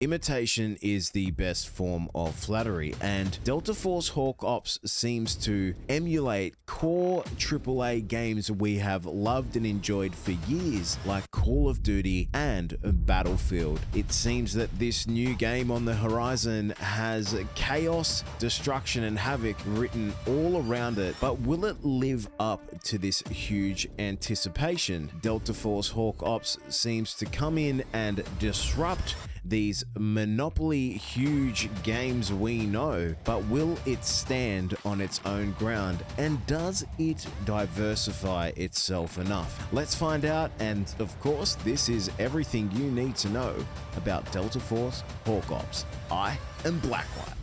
Imitation is the best form of flattery, and Delta Force Hawk Ops seems to emulate core AAA games we have loved and enjoyed for years, like Call of Duty and Battlefield. It seems that this new game on the horizon has chaos, destruction, and havoc written all around it, but will it live up to this huge anticipation? Delta Force Hawk Ops seems to come in and disrupt these monopoly huge games we know, but will it stand on its own ground, and does it diversify itself enough? Let's find out, and of course this is everything you need to know about Delta Force Hawk Ops. I am Blacklight.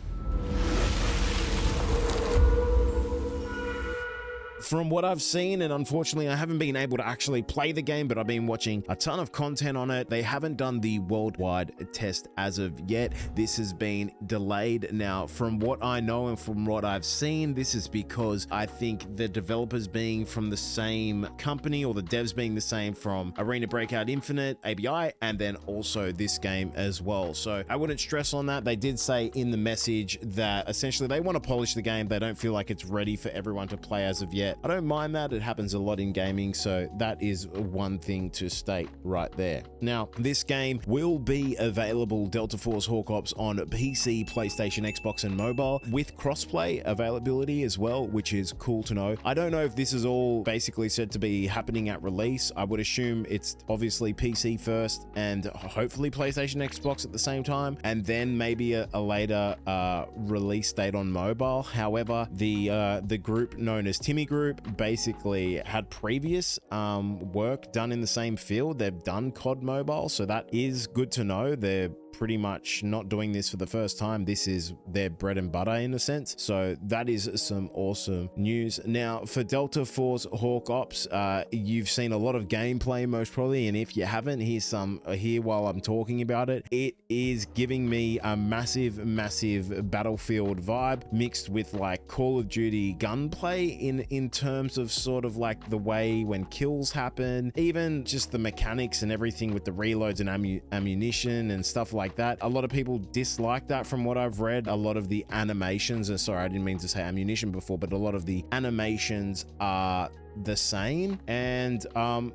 From what I've seen, and unfortunately I haven't been able to actually play the game, but I've been watching a ton of content on it. They haven't done the worldwide test as of yet. This has been delayed. Now, from what I know and from what I've seen, this is because I think the developers being from the same company, or the devs being the same from Arena Breakout Infinite, ABI, and then also this game as well. So I wouldn't stress on that. They did say in the message that essentially they want to polish the game. They don't feel like it's ready for everyone to play as of yet. I don't mind that. It happens a lot in gaming, so that is one thing to state right there. Now, this game will be available, Delta Force Hawk Ops, on PC, PlayStation, Xbox, and mobile, with crossplay availability as well, which is cool to know. I don't know if this is all basically said to be happening at release. I would assume it's obviously PC first, and hopefully PlayStation, Xbox at the same time, and then maybe a later release date on mobile. However, the group known as Timmy Group basically had previous work done in the same field. They've done COD Mobile, so that is good to know. They're pretty much not doing this for the first time. This is their bread and butter in a sense. So that is some awesome news. Now, for Delta Force Hawk Ops, you've seen a lot of gameplay most probably, and if you haven't, here's some here while I'm talking about it. It is giving me a massive Battlefield vibe mixed with like Call of Duty gunplay in terms of sort of like the way when kills happen, even just the mechanics and everything with the reloads and ammunition and stuff like that. A lot of people dislike that from what I've read. A lot of the animations, sorry, I didn't mean to say ammunition before, but a lot of the animations are the same. And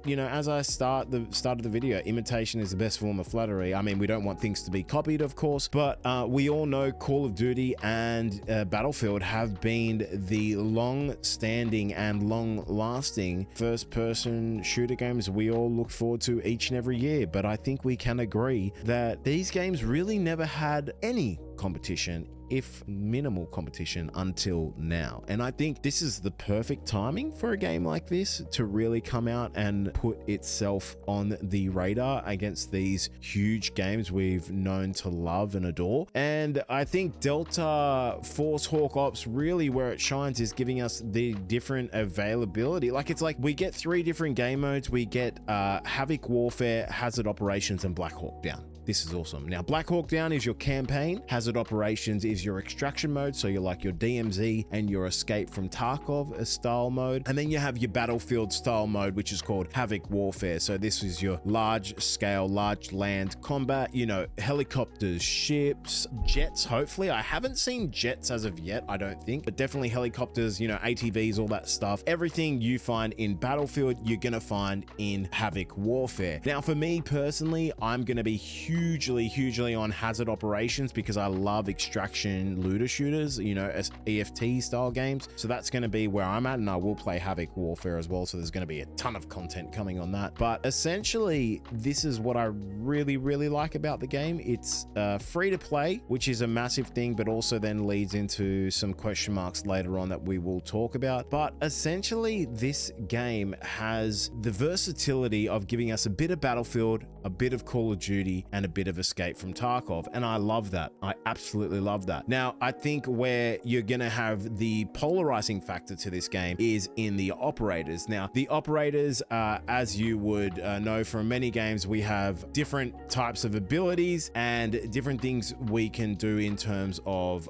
you know, as I start of the video, imitation is the best form of flattery. I mean, we don't want things to be copied, of course, but we all know Call of Duty and Battlefield have been the long-standing and long-lasting first-person shooter games we all look forward to each and every year. But I think we can agree that these games really never had any competition, if minimal competition, until now. And I think this is the perfect timing for a game like this to really come out and put itself on the radar against these huge games we've known to love and adore. And I think Delta Force Hawk Ops, really where it shines is giving us the different availability. Like, it's like we get 3 different game modes. We get Havoc Warfare, Hazard Operations, and Black Hawk Down. This is awesome. Now, Black Hawk Down is your campaign. Hazard Operations is your extraction mode, so you're like your DMZ and your Escape from Tarkov style mode. And then you have your Battlefield style mode, which is called Havoc Warfare. So this is your large scale, large land combat, you know, helicopters, ships, jets, hopefully. I haven't seen jets as of yet, I don't think, but definitely helicopters, you know, ATVs, all that stuff. Everything you find in Battlefield, you're gonna find in Havoc Warfare. Now, for me personally, I'm gonna be hugely on Hazard Operations because I love extraction looter shooters, you know, EFT style games. So that's going to be where I'm at, and I will play Havoc Warfare as well. So there's going to be a ton of content coming on that. But essentially, this is what I really like about the game. It's free to play, which is a massive thing, but also then leads into some question marks later on that we will talk about. But essentially, this game has the versatility of giving us a bit of Battlefield, a bit of Call of Duty, and a bit of Escape from Tarkov. And I love that. I absolutely love that. Now, I think where you're gonna have the polarizing factor to this game is in the operators. Now, the operators, as you would know from many games, we have different types of abilities and different things we can do in terms of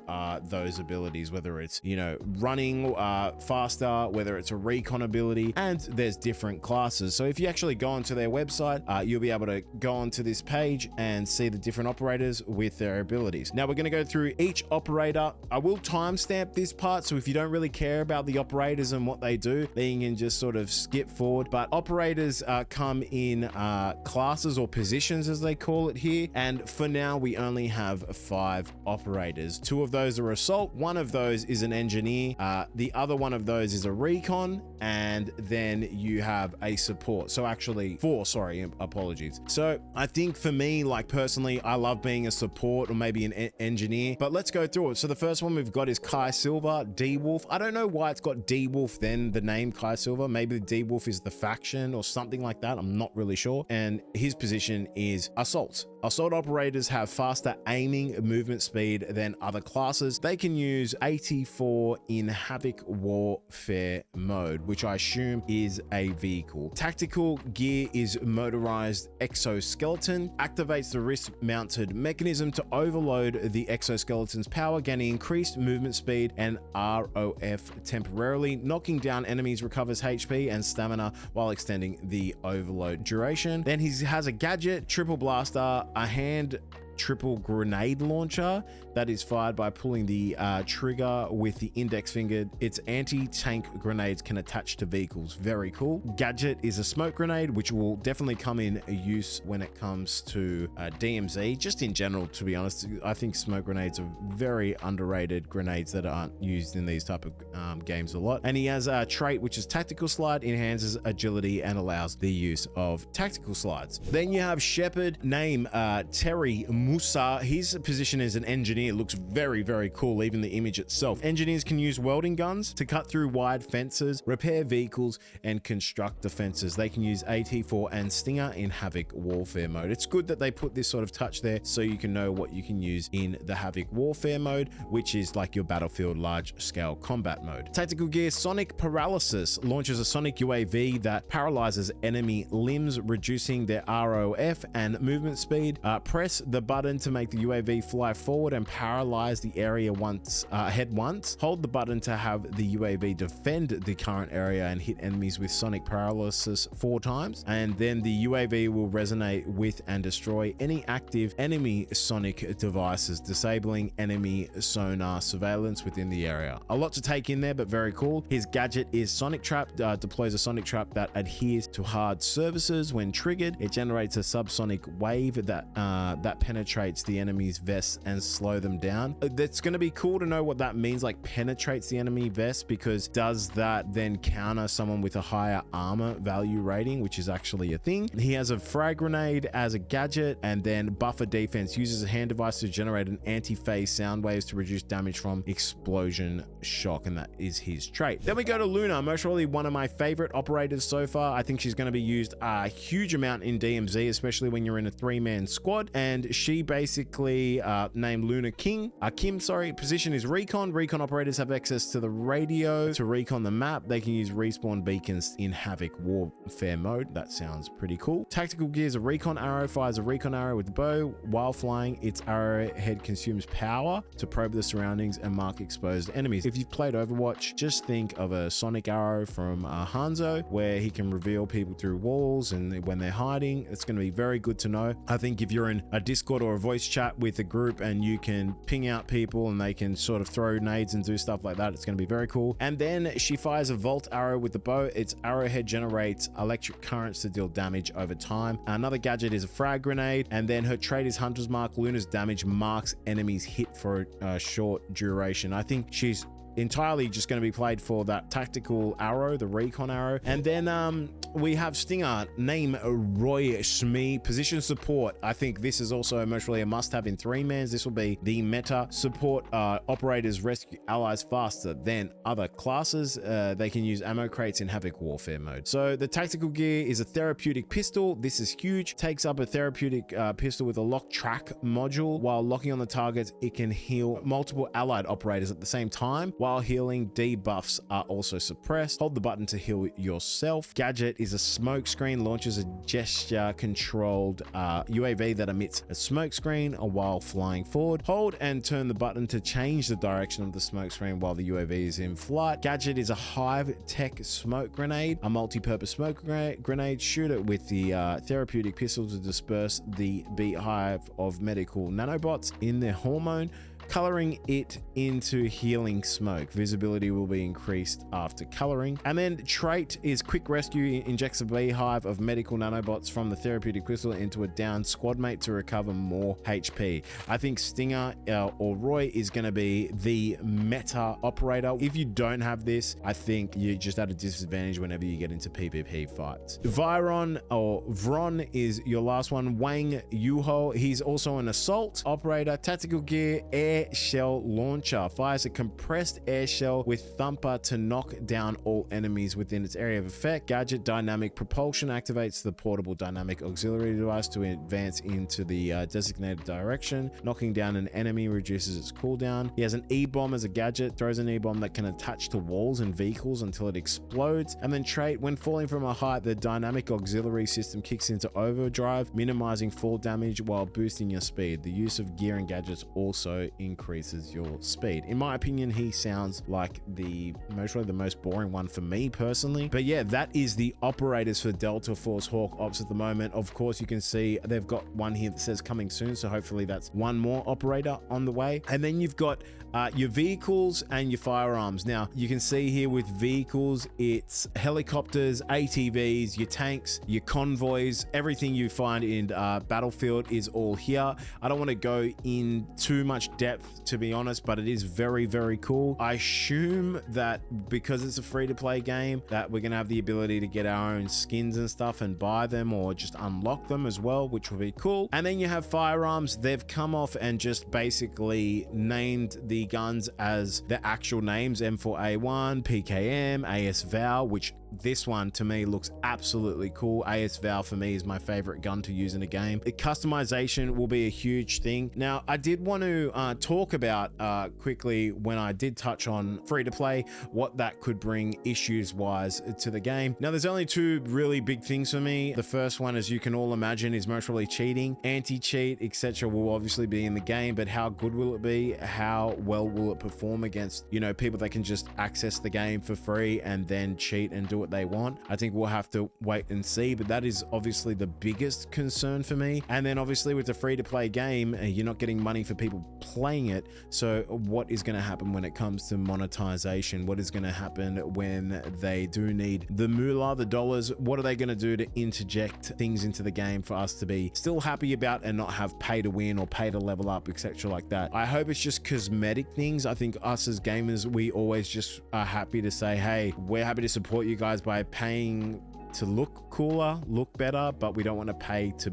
those abilities, whether it's, you know, running faster, whether it's a recon ability, and there's different classes. So if you actually go onto their website, you'll be able to go onto this page and see the different operators with their abilities. Now we're going to go through each operator. I will timestamp this part, so if you don't really care about the operators and what they do, then you can just sort of skip forward. But operators come in classes or positions, as they call it here, and for now we only have 5 operators. 2 of those are assault, 1 of those is an engineer, the other one of those is a recon, and then you have a support. So actually 4, sorry, apologies. So I think for me, like personally, I love being a support or maybe an engineer, but let's go through it. So the first one we've got is Kai Silver, D-Wolf. I don't know why it's got D-Wolf then the name Kai Silver. Maybe D-Wolf is the faction or something like that. I'm not really sure. And his position is assault. Assault operators have faster aiming movement speed than other classes. They can use 84 in Havoc Warfare mode, which I assume is a vehicle. Tactical gear is motorized exoskeleton, activates the wrist-mounted mechanism to overload the exoskeleton's power, gaining increased movement speed and ROF temporarily. Knocking down enemies recovers HP and stamina while extending the overload duration. Then he has a gadget, triple blaster, a hand triple grenade launcher that is fired by pulling the trigger with the index finger. Its anti-tank grenades can attach to vehicles. Very cool. Gadget is a smoke grenade, which will definitely come in use when it comes to DMZ. Just in general, to be honest, I think smoke grenades are very underrated grenades that aren't used in these type of games a lot. And he has a trait which is tactical slide, enhances agility and allows the use of tactical slides. Then you have Shepard, name Terry Musa. His position is an engineer. Looks very, very cool, even the image itself. Engineers can use welding guns to cut through wide fences, repair vehicles, and construct defenses. They can use AT4 and Stinger in Havoc Warfare mode. It's good that they put this sort of touch there so you can know what you can use in the Havoc Warfare mode, which is like your Battlefield large-scale combat mode. Tactical gear, Sonic Paralysis, launches a Sonic UAV that paralyzes enemy limbs, reducing their ROF and movement speed. Press the button to make the UAV fly forward and paralyze the area head once. Hold the button to have the UAV defend the current area and hit enemies with Sonic Paralysis 4 times. And then the UAV will resonate with and destroy any active enemy Sonic devices, disabling enemy sonar surveillance within the area. A lot to take in there, but very cool. His gadget is Sonic Trap, deploys a Sonic Trap that adheres to hard surfaces. When triggered, it generates a subsonic wave that penetrates the enemy's vests and slow them down. That's going to be cool to know what that means, like penetrates the enemy vest, because does that then counter someone with a higher armor value rating, which is actually a thing. He has a frag grenade as a gadget, and then buffer defense, uses a hand device to generate an anti-phase sound waves to reduce damage from explosion shock, and that is his trait. Then we go to Luna, most probably one of my favorite operators so far. I think she's going to be used a huge amount in DMZ, especially when you're in a 3-man squad. And she basically named Luna Kim, position is recon. Recon operators have access to the radio to recon the map. They can use respawn beacons in Havoc Warfare mode. That sounds pretty cool. Tactical gears, a recon arrow fires a recon arrow with the bow. While flying, its arrowhead consumes power to probe the surroundings and mark exposed enemies. If you've played Overwatch, just think of a sonic arrow from Hanzo, where he can reveal people through walls and when they're hiding. It's going to be very good to know. I think if you're in a Discord or a voice chat with a group and you can ping out people and they can sort of throw nades and do stuff like that, it's going to be very cool. And then she fires a volt arrow with the bow. Its arrowhead generates electric currents to deal damage over time. Another gadget is a frag grenade, and then her trait is Hunter's Mark. Luna's damage marks enemies hit for a short duration. I think she's entirely just going to be played for that tactical arrow, the recon arrow. And then we have Stinger, name Roy Shmee, position support. I think this is also most really a must-have in 3-mans. This will be the meta. Support operators rescue allies faster than other classes. They can use ammo crates in Havoc Warfare mode. So the tactical gear is a therapeutic pistol. This is huge. Takes up a therapeutic pistol with a lock track module. While locking on the targets, it can heal multiple allied operators at the same time While healing, debuffs are also suppressed. Hold the button to heal yourself. Gadget is a smoke screen, launches a gesture controlled UAV that emits a smoke screen while flying forward. Hold and turn the button to change the direction of the smoke screen while the UAV is in flight. Gadget is a hive tech smoke grenade, a multi-purpose smoke grenade. Shoot it with the therapeutic pistol to disperse the beehive of medical nanobots in their hormone, coloring it into healing smoke. Visibility will be increased after coloring. And then trait is quick rescue, injects a beehive of medical nanobots from the therapeutic crystal into a downed squad mate to recover more HP. I think Stinger or Roy is going to be the meta operator. If you don't have this, I think you're just at a disadvantage whenever you get into PvP fights. Viron or Vron is your last one. Wang Yuho, he's also an assault operator. Tactical gear, air shell launcher, fires a compressed air shell with thumper to knock down all enemies within its area of effect. Gadget dynamic propulsion activates the portable dynamic auxiliary device to advance into the designated direction. Knocking down an enemy reduces its cooldown. He has an E-bomb as a gadget, throws an E-bomb that can attach to walls and vehicles until it explodes. And then trait, when falling from a height, the dynamic auxiliary system kicks into overdrive, minimizing fall damage while boosting your speed. The use of gear and gadgets also increases your speed. In my opinion, he sounds like most boring one for me personally. But yeah, that is the operators for Delta Force Hawk Ops at the moment. Of course, you can see they've got one here that says coming soon, so hopefully that's one more operator on the way. And then you've got your vehicles and your firearms. Now, you can see here with vehicles, it's helicopters, ATVs, your tanks, your convoys, everything you find in Battlefield is all here. I don't want to go in too much depth, to be honest, but it is very, very cool. I assume that because it's a free-to-play game, that we're going to have the ability to get our own skins and stuff and buy them or just unlock them as well, which will be cool. And then you have firearms. They've come off and just basically named the guns as the actual names: M4A1, PKM, AS Val, which this one to me looks absolutely cool. AS Val for me is my favorite gun to use in a game. Customization will be a huge thing. Now, I did want to talk about quickly, when I did touch on free to play, what that could bring issues wise to the game. Now, there's only two really big things for me. The first one, as you can all imagine, is most probably cheating. Anti-cheat, etc. will obviously be in the game, but how good will it be? How well will it perform against, people that can just access the game for free and then cheat and do what they want? I think we'll have to wait and see, but that is obviously the biggest concern for me. And then obviously with the free-to-play game, you're not getting money for people playing it. So what is going to happen when it comes to monetization? What is going to happen when they do need the moolah, the dollars? What are they going to do to interject things into the game for us to be still happy about and not have pay to win or pay to level up, etc. like that? I hope it's just cosmetic things. I think us as gamers, we always just are happy to say, hey, we're happy to support you guys by paying to look cooler, look better, but we don't want to pay to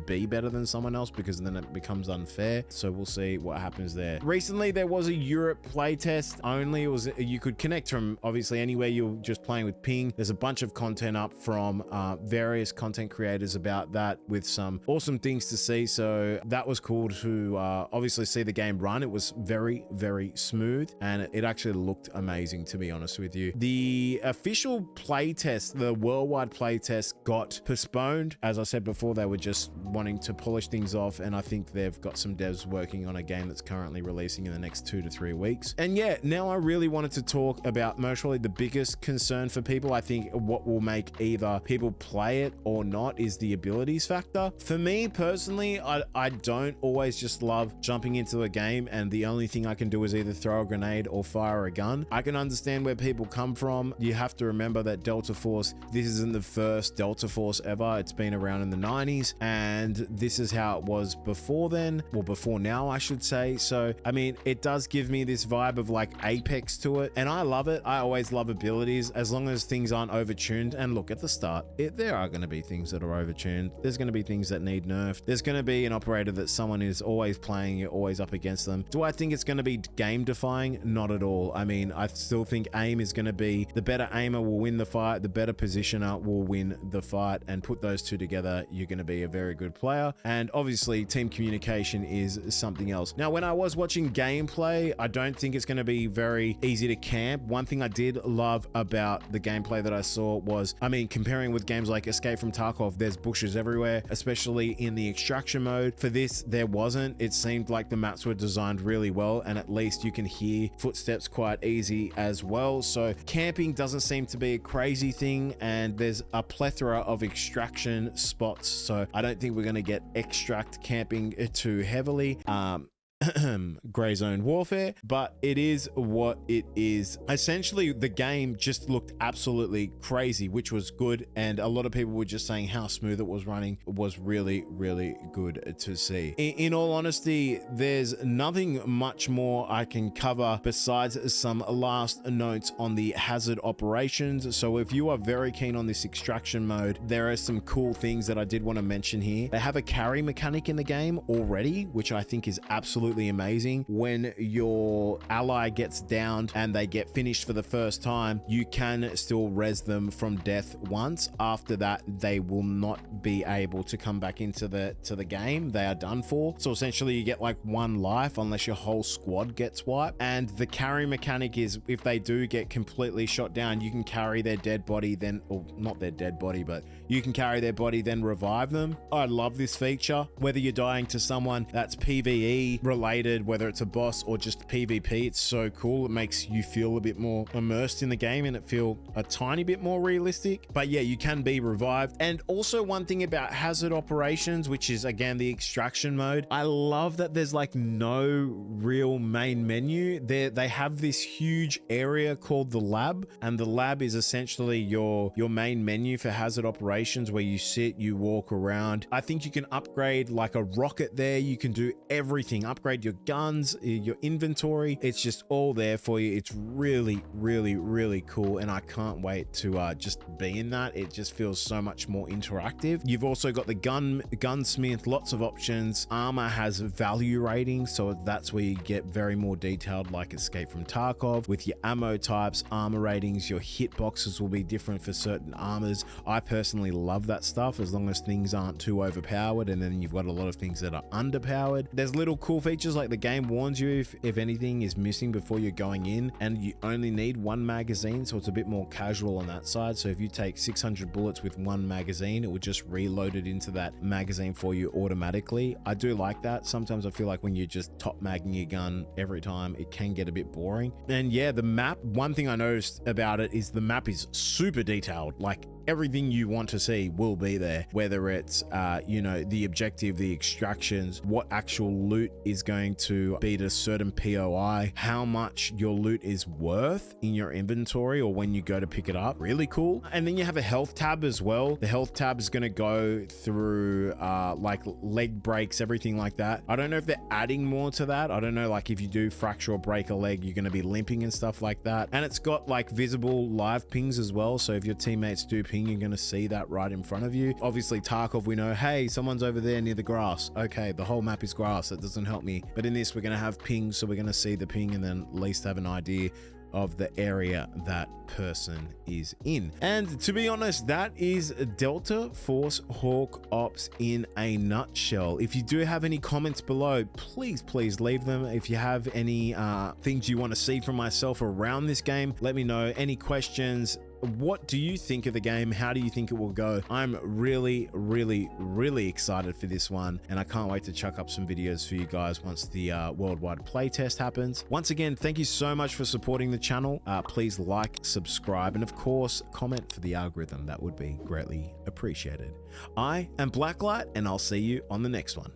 be better than someone else, because then it becomes unfair. So we'll see what happens there. Recently, there was a Europe playtest only. You could connect from obviously anywhere you're just playing with ping. There's a bunch of content up from various content creators about that, with some awesome things to see. So that was cool to obviously see the game run. It was very, very smooth, and it actually looked amazing, to be honest with you. The official playtest, the worldwide playtest, got postponed. As I said before, they were just wanting to polish things off, and I think they've got some devs working on a game that's currently releasing in the next 2 to 3 weeks. And yeah, now I really wanted to talk about most probably the biggest concern for people. I think what will make either people play it or not is the abilities factor. For me personally, I don't always just love jumping into a game and the only thing I can do is either throw a grenade or fire a gun. I can understand where people come from. You have to remember that Delta Force, this isn't the first Delta Force ever. It's been around in the 90s, and this is how it was before then, or before now, I should say. So, I mean, it does give me this vibe of like Apex to it, and I love it. I always love abilities, as long as things aren't overtuned. And look, at the start, there are going to be things that are overtuned. There's going to be things that need nerfed. There's going to be an operator that someone is always playing, you're always up against them. Do I think it's going to be game defying? Not at all. I mean, I still think aim is going to be, the better aimer will win the fight, the better positioner will win the fight, and put those two together, you're going to be a very good player. And obviously team communication is something else. Now, when I was watching gameplay, I don't think it's going to be very easy to camp. One thing I did love about the gameplay that I saw was, I mean, comparing with games like Escape from Tarkov, there's bushes everywhere, especially in the extraction mode. For this, there wasn't. It seemed like the maps were designed really well, and at least you can hear footsteps quite easy as well. So camping doesn't seem to be a crazy thing, and there's a plethora of extraction spots. So I don't think we're going to get extract camping too heavily. Gray zone warfare, but it is what it is. Essentially, the game just looked absolutely crazy, which was good, and a lot of people were just saying how smooth it was running. It was really, really good to see. In all honesty, there's nothing much more I can cover besides some last notes on the hazard operations. So if you are very keen on this extraction mode, there are some cool things that I did want to mention here. They have a carry mechanic in the game already, which I think is absolutely amazing. When your ally gets downed and they get finished for the first time, you can still res them from death once. After that, they will not be able to come back into the game. They are done for. So essentially you get like one life unless your whole squad gets wiped. And the carry mechanic is, if they do get completely shot down, you can carry their dead body, then, or not their dead body, but you can carry their body, then revive them. I love this feature. Whether you're dying to someone that's PvE related, whether it's a boss or just PvP, it's so cool. It makes you feel a bit more immersed in the game and it feel a tiny bit more realistic. But yeah, you can be revived. And also one thing about hazard operations, which is again the extraction mode, I love that there's like no real main menu. They have this huge area called the lab, and the lab is essentially your main menu for hazard operations, where you sit, you walk around. I think you can upgrade like a rocket there. You can do everything, upgrade your guns, your inventory. It's just all there for you. It's really, really, really cool, and I can't wait to just be in that. It just feels so much more interactive. You've also got the gunsmith, lots of options. Armor has value ratings, so that's where you get very more detailed, like Escape from Tarkov. With your ammo types, armor ratings, your hit boxes will be different for certain armors. I personally love that stuff, as long as things aren't too overpowered, and then you've got a lot of things that are underpowered. There's little cool features like the game warns you if anything is missing before you're going in, and you only need one magazine, so it's a bit more casual on that side. So if you take 600 bullets with one magazine, it would just reload it into that magazine for you automatically. I do like that. Sometimes I feel like when you're just top magging your gun every time, it can get a bit boring. And yeah, the map, one thing I noticed about it is the map is super detailed. Like everything you want to see will be there, whether it's you know, the objective, the extractions, what actual loot is going to be at a certain POI, how much your loot is worth in your inventory or when you go to pick it up. Really cool. And then you have a health tab as well. The health tab is going to go through like leg breaks, everything like that. I don't know if they're adding more to that. I don't know, like if you do fracture or break a leg, you're going to be limping and stuff like that. And it's got like visible live pings as well, so if your teammates do ping, you're going to see that right in front of you. Obviously Tarkov, we know, hey, someone's over there near the grass. Okay, the whole map is grass. That doesn't help me. But in this, we're going to have pings, so we're going to see the ping and then at least have an idea of the area that person is in. And to be honest, that is Delta Force Hawk Ops in a nutshell. If you do have any comments below, please leave them. If you have any things you want to see from myself around this game, let me know. Any questions? What do you think of the game? How do you think it will go? I'm really, really, really excited for this one, and I can't wait to chuck up some videos for you guys once the worldwide playtest happens. Once again, thank you so much for supporting the channel. Please like, subscribe, and of course, comment for the algorithm. That would be greatly appreciated. I am Blacklight, and I'll see you on the next one.